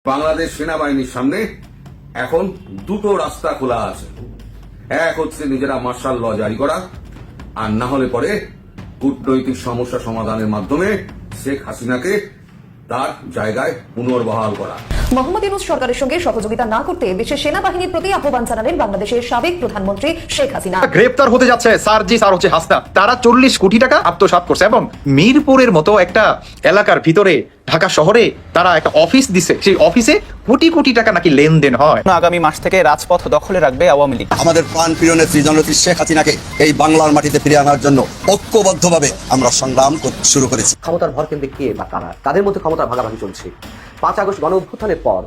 বাংলাদেশ সেনাবাহিনীর সামনে এখন দুটো রাস্তা খোলা আছে। এক হচ্ছে নিজেরা মার্শাল ল জারি করা, আর না হলে পরে কূটনৈতিক সমস্যা সমাধানের মাধ্যমে শেখ হাসিনাকে তার জায়গায় পুনর্বহাল করা। মোহাম্মদ ইউনূস সরকারের সঙ্গে সহযোগিতা না করতে দেশের সেনাবাহিনীর প্রতি আহ্বান জানালেন বাংলাদেশের সাবেক প্রধানমন্ত্রী শেখ হাসিনা। গ্রেপ্তার হতে যাচ্ছে সার্জিস আর হচ্ছে হাসনা, তারা 40 কোটি টাকা আত্মসাৎ করছে এবং মিরপুরের মতো একটা এলাকার ভিতরে ঢাকা শহরে তারা একটা অফিস দিছে, সেই অফিসে কোটি কোটি টাকা নাকি লেনদেন হয়। আগামী মাস থেকে রাজপথ দখলে রাখবে আওয়ামী লীগ। আমাদের প্রাণপ্রিয় নেত্রী জননেত্রী শেখ হাসিনাকে এই বাংলার মাটিতে ফিরিয়ে আনার জন্য ঐক্যবদ্ধভাবে আমরা সংগ্রাম শুরু করেছি। ক্ষমতার ভরকেন্দ্রে কে বা কারা, তাদের মধ্যে ক্ষমতার ভাগাভাগি চলছে। 5 আগস্ট গণ অভ্যুত্থানের পর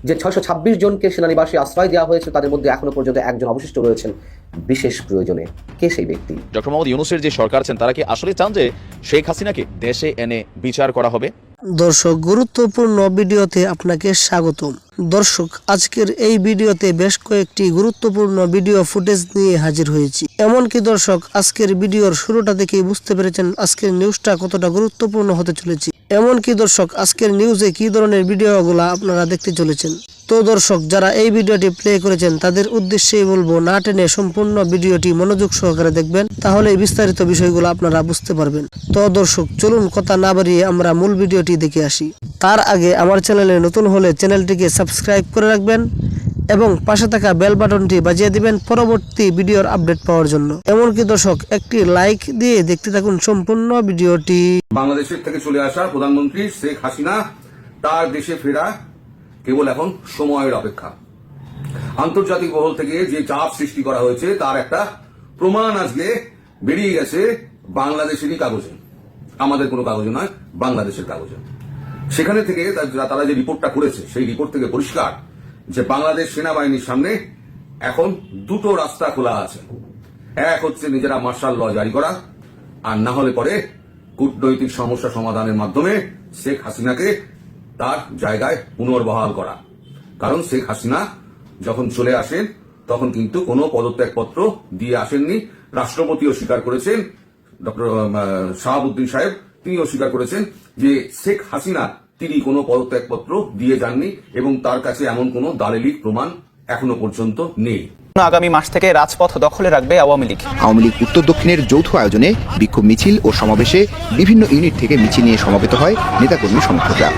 যে 626 জনকে সেনানিবাসে আশ্রয় দেওয়া হয়েছে, তাদের মধ্যে এখনো পর্যন্ত একজন অবশিষ্ট রয়েছেন বিশেষ প্রয়োজনে। কে সেই ব্যক্তি? ডক্টর মোহাম্মদ ইউনূসের যে সরকার আছেন তারা কি আসলে চান যে শেখ হাসিনাকে দেশে এনে বিচার করা হবে? দর্শক, গুরুত্বপূর্ণ ভিডিওতে আপনাকে স্বাগতম। দর্শক, আজকের এই ভিডিওতে বেশ কয়েকটি গুরুত্বপূর্ণ ভিডিও ফুটেজ নিয়ে হাজির হয়েছি। এমনকি দর্শক, আজকের ভিডিওর শুরুটা দেখেই বুঝতে পেরেছেন আজকের নিউজটা কতটা গুরুত্বপূর্ণ হতে চলেছে। এমনকি দর্শক, আজকের নিউজে কি ধরনের ভিডিওগুলো আপনারা দেখতে চলেছেন। তো দর্শক, যারা এই ভিডিওটি প্লে করেছেন তাদের উদ্দেশ্যেই বলবো, না টেনে সম্পূর্ণ ভিডিওটি মনোযোগ সহকারে দেখবেন, তাহলে বিস্তারিত বিষয়গুলো আপনারা বুঝতে পারবেন। তো দর্শক, চলুন কথা না বাড়িয়ে আমরা মূল ভিডিওটি দেখে আসি। তার আগে আমার চ্যানেলে নতুন হলে চ্যানেলটিকে সাবস্ক্রাইব করে রাখবেন এবং পাশে থাকা বেল বাটনটি বাজিয়ে দিবেন পরবর্তী ভিডিওর আপডেট পাওয়ার জন্য। এমনকি দর্শক, একটি লাইক দিয়ে দেখতে থাকুন সম্পূর্ণ ভিডিওটি। বাংলাদেশের থেকে চলে আসা প্রধানমন্ত্রী শেখ হাসিনা তার দেশে ফেরা কেবল এখন সময়ের অপেক্ষা। আন্তর্জাতিক মহল থেকে যে চাপ সৃষ্টি করা হয়েছে তার একটা প্রমাণ আজকে বেরিয়ে গেছে বাংলাদেশেরই কাগজে, আমাদের কোনো কাগজে নয়, বাংলাদেশের কাগজে। সেখানে থেকে তারা যে রিপোর্টটা করেছে সেই রিপোর্ট থেকে পরিষ্কার যে বাংলাদেশ সেনাবাহিনীর সামনে এখন দুটো রাস্তা খোলা আছে। এক হচ্ছে নিজেরা মার্শাল ল জারি করা, আর না হলে পরে কূটনৈতিক সমস্যা সমাধানের মাধ্যমে শেখ হাসিনাকে তার জায়গায় পুনর্বহাল করা। কারণ শেখ হাসিনা যখন চলে আসেন তখন কিন্তু কোনো পদত্যাগপত্র দিয়ে আসেননি। রাষ্ট্রপতিও স্বীকার করেছেন, ডক্টর শাহাবুদ্দিন সাহেব তিনিও স্বীকার করেছেন যে শেখ হাসিনা তিনি কোনো পদত্যাগপত্র দিয়ে যাননি এবং তার কাছে এমন কোনো দালিলিক প্রমাণ এখনো পর্যন্ত নেই। আগামী মাস থেকে রাজপথ দখলে রাখবে আওয়ামী লীগ। আওয়ামী লীগ উত্তর দক্ষিণের যৌথ আয়োজনে বিক্ষোভ মিছিল ও সমাবেশে বিভিন্ন ইউনিট থেকে মিছিল নিয়ে সমবেত হয় নেতাকর্মী সমর্থকরা।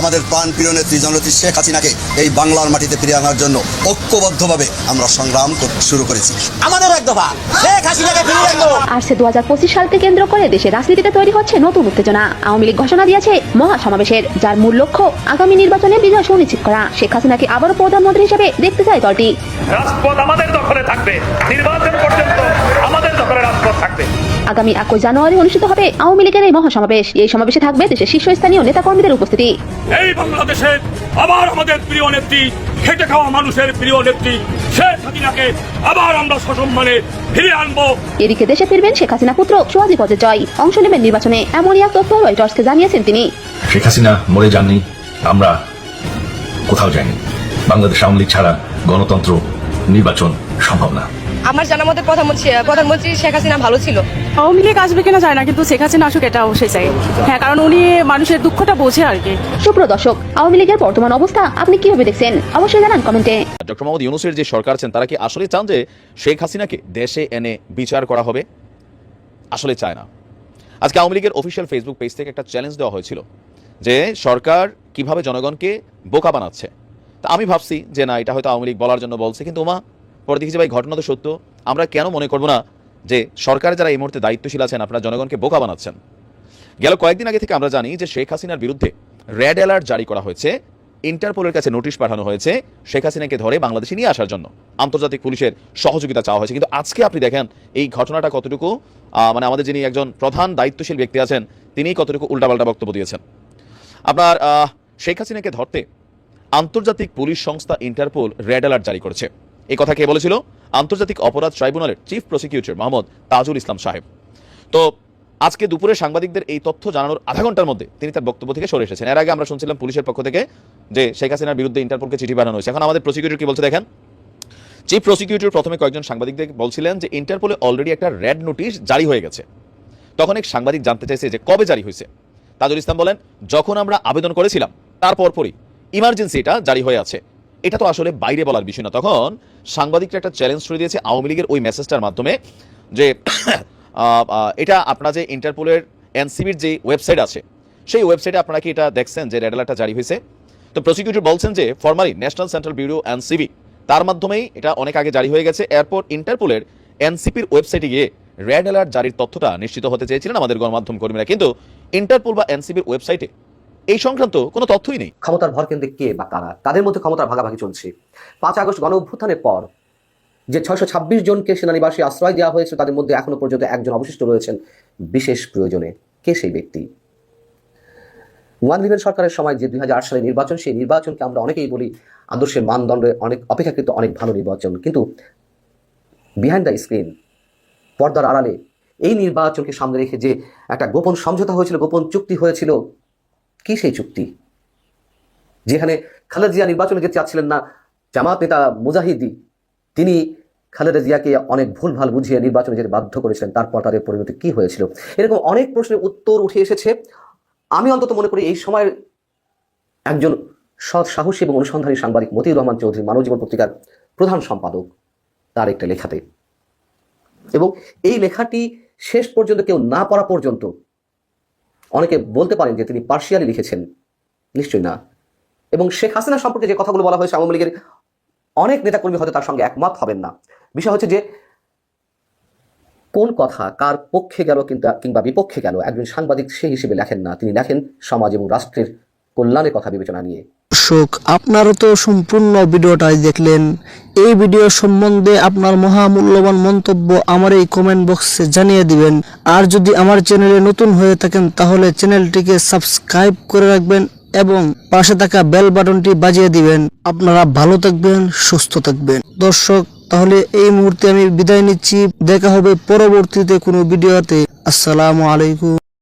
আমাদের প্রাণপ্রিয় নেত্রী জননেত্রী শেখ হাসিনাকে এই বাংলার মাটিতে ফিরিয়ে আনার জন্য ঐক্যবদ্ধভাবে আমরা সংগ্রাম শুরু করেছি। আমাদের এক দফা শেখ হাসিনাকে ফিরিয়ে আনবো। আসছে 2025 সালকে কেন্দ্র করে দেশের রাজনীতিতে তৈরি হচ্ছে নতুন উত্তেজনা। আওয়ামী লীগ ঘোষণা দিয়েছে মহা সমাবেশের, যার মূল লক্ষ্য আগামী নির্বাচনে বিজয় সুনিশ্চিত করা। শেখ হাসিনাকে আবারও প্রধানমন্ত্রী হিসেবে দেখতে চায় দলটি। রাজপথ আমাদের দখলে থাকবে, নির্বাচন পর্যন্ত আমাদের দখলে রাজপথ থাকবে। আগামী 21 জানুয়ারি অনুষ্ঠিত হবে আওয়ামী লীগের এই মহাসমাবেশ। এই সমাবেশে থাকবে দেশের শীর্ষস্থানীয় নেতাকর্মীদের উপস্থিতি। এই বাংলাদেশে আবার আমাদের প্রিয় নেত্রী, খেটে খাওয়া মানুষের প্রিয় নেত্রী শেখ হাসিনাকে আবার আমরা সসম্মানে ফিরিয়ে আনবো। এদিকে দেশে ফিরবেন শেখ হাসিনা পুত্র সোয়াজিব হজের জয়, অংশ নেবেন নির্বাচনে, এমনই এক তথ্য রয়টার্সকে জানিয়েছেন তিনি। শেখ হাসিনা মরে যাননি, আমরা কোথাও যাইনি। বাংলাদেশ আওয়ামী লীগ ছাড়া গণতন্ত্র, নির্বাচন সম্ভব না। আমার জানা মতে প্রধানমন্ত্রী শেখ হাসিনা ভালো ছিল। আওয়ামী লীগ আসবে কিনা যায় না, কিন্তু শেখ হাসিনা আসুক এটা অবশ্যই চাই। হ্যাঁ, কারণ উনি মানুষের দুঃখটা বোঝে আর কি। সুপ্রিয় দর্শক, আওয়ামী লীগের বর্তমান অবস্থা আপনি কিভাবে দেখছেন অবশ্যই জানান কমেন্টে। ডক্টর মোহাম্মদ ইউনূসের যে সরকার আছেন তারা কি আসলে চান যে শেখ হাসিনাকে দেশে এনে বিচার করা হবে? আসলে চায় না। আজকে আওয়ামী লীগের অফিসিয়াল ফেসবুক পেজ থেকে একটা চ্যালেঞ্জ দেওয়া হয়েছিল যে সরকার কিভাবে জনগণকে বোকা বানাচ্ছে। তা আমি ভাবছি যে না, এটা হয়তো আওয়ামী লীগ বলার জন্য বলছে, কিন্তু পরে দেখি যে ভাই ঘটনা তো সত্য। আমরা কেন মনে করবো না যে সরকারের যারা এই মুহূর্তে দায়িত্বশীল আছেন আপনারা জনগণকে বোকা বানাচ্ছেন। গেল কয়েকদিন আগে থেকে আমরা জানি যে শেখ হাসিনার বিরুদ্ধে রেড অ্যালার্ট জারি করা হয়েছে, ইন্টারপোলের কাছে নোটিশ পাঠানো হয়েছে শেখ হাসিনাকে ধরে বাংলাদেশে নিয়ে আসার জন্য, আন্তর্জাতিক পুলিশের সহযোগিতা চাওয়া হয়েছে। কিন্তু আজকে আপনি দেখেন এই ঘটনাটা কতটুকু মানে আমাদের যিনি একজন প্রধান দায়িত্বশীল ব্যক্তি আছেন তিনি কতটুকু উল্টাপাল্টা বক্তব্য দিয়েছেন। আপনার শেখ হাসিনাকে ধরতে আন্তর্জাতিক পুলিশ সংস্থা ইন্টারপোল রেড অ্যালার্ট জারি করেছে। এই কথা কে বলেছিল? আন্তর্জাতিক অপরাধ ট্রাইব্যুনালের চিফ প্রসিকিউটর মোহাম্মদ তাজুল ইসলাম সাহেব। তো আজকে দুপুরে সাংবাদিকদের এই তথ্য জানানোর আধা ঘন্টার মধ্যে তিনি তার বক্তব্য থেকে সরে এসেছেন। এর আগে আমরা শুনছিলাম পুলিশের পক্ষ থেকে যে শেখ হাসিনার বিরুদ্ধে ইন্টারপোলকে চিঠি পাঠানো হয়েছে। এখন আমাদের প্রসিকিউটর কি বলছে দেখেন। চিফ প্রসিকিউটর প্রথমে কয়েকজন সাংবাদিকদের বলছিলেন যে ইন্টারপোলে অলরেডি একটা রেড নোটিশ জারি হয়ে গেছে। তখন এক সাংবাদিক জানতে চাইছে যে কবে জারি হয়েছে। তাজুল ইসলাম বলেন, যখন আমরা আবেদন করেছিলাম তার পরপরই ইমার্জেন্সি এটা জারি হয়ে আছে। এটা তো আসলে বাইরে বলার বিষয় না। তখন সাংবাদিকরা একটা চ্যালেঞ্জ করে দিয়েছে আওয়ামী লীগের ওই মেসেজটার মাধ্যমে যে এটা আপনারা যে ইন্টারপোলের এনসিবির যে ওয়েবসাইট আছে সেই ওয়েবসাইটে আপনারা কি এটা দেখছেন যে রেড অ্যালার্টটা জারি হয়েছে? তো প্রসিকিউটর বলছেন যে formally national central bureau NCB তার মাধ্যমেই এটা অনেক আগে জারি হয়ে গেছে। এরপর ইন্টারপোলের এনসিপির ওয়েবসাইটে গিয়ে রেড অ্যালার্ট জারির তথ্যটা নিশ্চিত হতে চেয়েছিলেন আমাদের গণমাধ্যম কর্মীরা, কিন্তু ইন্টারপোল বা এনসিপির ওয়েবসাইটে এই সংক্রান্ত কোনো তথ্যই নেই। ক্ষমতার ভরকেন্দ্রে কে বা কারা? তাদের মধ্যে ক্ষমতার ভাগাভাগি চলছে। 5 আগস্ট গণ অভ্যুত্থানের পর যে 626 জনকে সেনানিবাসে আশ্রয় দেওয়া হয়েছে তাদের মধ্যে এখনো পর্যন্ত একজন অবশিষ্ট রয়েছেন বিশেষ প্রয়োজনে। কে সেই ব্যক্তি? ওয়ান সরকারের সময় যে 2008 সালের নির্বাচন, সেই নির্বাচনকে আমরা অনেকেই বলি আদর্শের মানদণ্ডে অনেক অপেক্ষাকৃত অনেক ভালো নির্বাচন, কিন্তু বিহাইন্ড দ্য স্ক্রিন, পর্দার আড়ালে এই নির্বাচনকে সামনে রেখে যে একটা গোপন সমঝোতা হয়েছিল, গোপন চুক্তি হয়েছিল, কি সেই চুক্তি? যেখানে খালেদা জিয়া নির্বাচনে যেতে চাচ্ছিলেন না, জামাত নেতা মুজাহিদি তিনি খালেদা জিয়াকে অনেক ভুলভাল বুঝিয়ে নির্বাচনে যেতে বাধ্য করেছিলেন। তারপর তাদের পরিণতি কি হয়েছিল? এরকম অনেক প্রশ্নের উত্তর উঠে এসেছে। আমি অন্তত মনে করি এই সময়ের একজন সৎ, সাহসী এবং অনুসন্ধানী সাংবাদিক মতিউর রহমান চৌধুরী, মানব জীবন পত্রিকার প্রধান সম্পাদক, তার একটা লেখাতে, এবং এই লেখাটি শেষ পর্যন্ত কেউ না পড়া পর্যন্ত অনেকে বলতে পারেন যে তিনি পার্শিয়ালি লিখেছেন, নিশ্চয়ই না। এবং শেখ হাসিনা সম্পর্কে যে কথাগুলো বলা হয়েছে আওয়ামী লীগের অনেক নেতাকর্মী হয়তো তার সঙ্গে একমত হবেন না। বিষয় হচ্ছে যে কোন কথা কার পক্ষে গেল কিংবা বিপক্ষে গেল, একজন সাংবাদিক সেই হিসেবে লেখেন না, তিনি লেখেন সমাজ এবং রাষ্ট্রের কল্যাণের কথা বিবেচনা নিয়ে। দর্শক, আপনারা তো সম্পূর্ণ ভিডিওটাই দেখলেন। এই ভিডিও সম্বন্ধে আপনার মহামূল্যবান মন্তব্য আমার এই কমেন্ট বক্সে জানিয়ে দিবেন। আর যদি আমার চ্যানেলে নতুন হয়ে থাকেন তাহলে চ্যানেলটিকে সাবস্ক্রাইব করে রাখবেন এবং পাশে থাকা বেল বাটনটি বাজিয়ে দিবেন। আপনারা ভালো থাকবেন, সুস্থ থাকবেন। দর্শক, তাহলে এই মুহূর্তে আমি বিদায় নিচ্ছি। দেখা হবে পরবর্তীতে কোনো ভিডিওতে। আসসালামু আলাইকুম।